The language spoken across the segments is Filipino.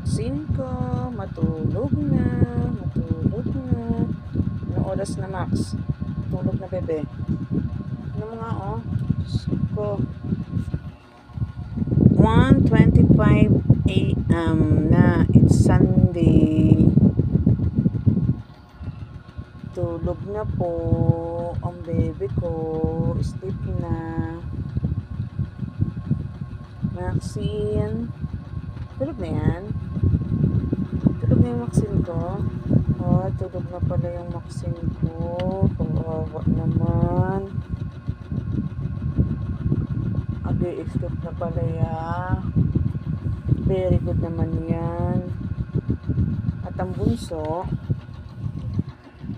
Maxine ko, matulog na. Anong oras na, Max? Tulog na, bebe. Ano mo nga, oh? Diyos ko. 1:25 a.m. na. It's Sunday. Tulog na po ang bebe ko. Sleep na. Maxine. Tulog na yan? Tulog na yung Maxine ko? Oh, tulog na pala yung Maxine ko. Kawawa naman. Ag-i-sleep na pala yan. Very good naman yan. At ang bunso,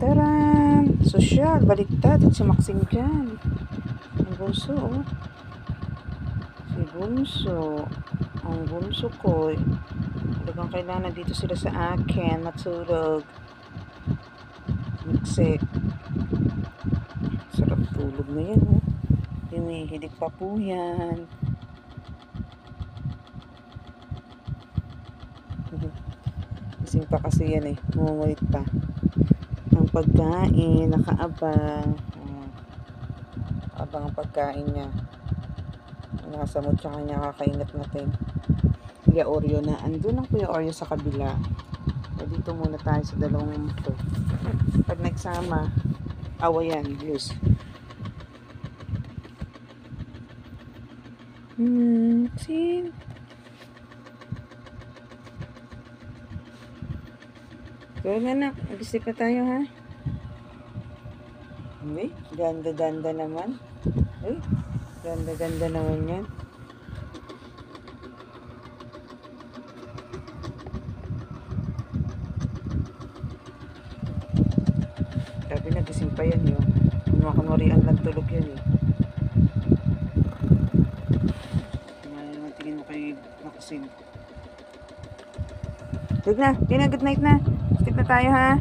taran! Sosyal, baliktad. At si Maxine dyan. Ang bunso, oh. Si bunso. Ang bunso ko, talagang kailangan dito sila sa akin, matulog. Kasi, sarap tulog na yan, oh. Hinihilig pa po yan. Gising pa kasi yan eh, ngungulit pa. Ang pagkain, nakaabang. Abang ang pagkain niya. Nasa mo tsaka niya kakainat natin. Kuya Oreo na. Andun ang Kuya Oreo sa kabila. So, dito muna tayo sa dalawang ito. Pag nagsama, awayan, loose. Sin. Kaya nga na, mag-isip na tayo ha. Hindi, ganda-ganda naman. Ay, ganda-ganda naman yan. Sabi na, gising pa yan yun. Mga kunwarian lang tulog yan eh. Naman tingin mo kay Maxine. Tulog na, good night na. Sleep na tayo ha.